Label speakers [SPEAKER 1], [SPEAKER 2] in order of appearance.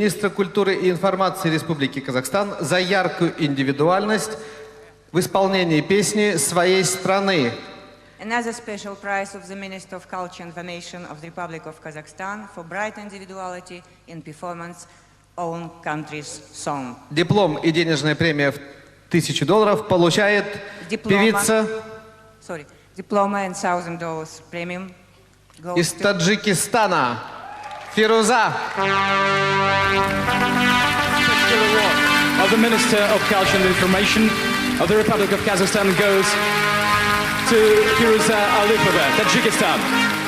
[SPEAKER 1] министра культуры и информации Республики Казахстан за яркую индивидуальность в исполнении песни своей страны.
[SPEAKER 2] Another special prize of the Minister of Culture and Information of the Republic of Kazakhstan for bright individuality in performance own country's song.
[SPEAKER 1] Диплом и денежная премия в $1000 получает певица
[SPEAKER 2] Diploma and $1,000 premium goes
[SPEAKER 1] из Таджикистана Фируза.
[SPEAKER 3] Of the Minister of Culture and Information of the Republic of Kazakhstan goes to Firuza Alipova, Tajikistan.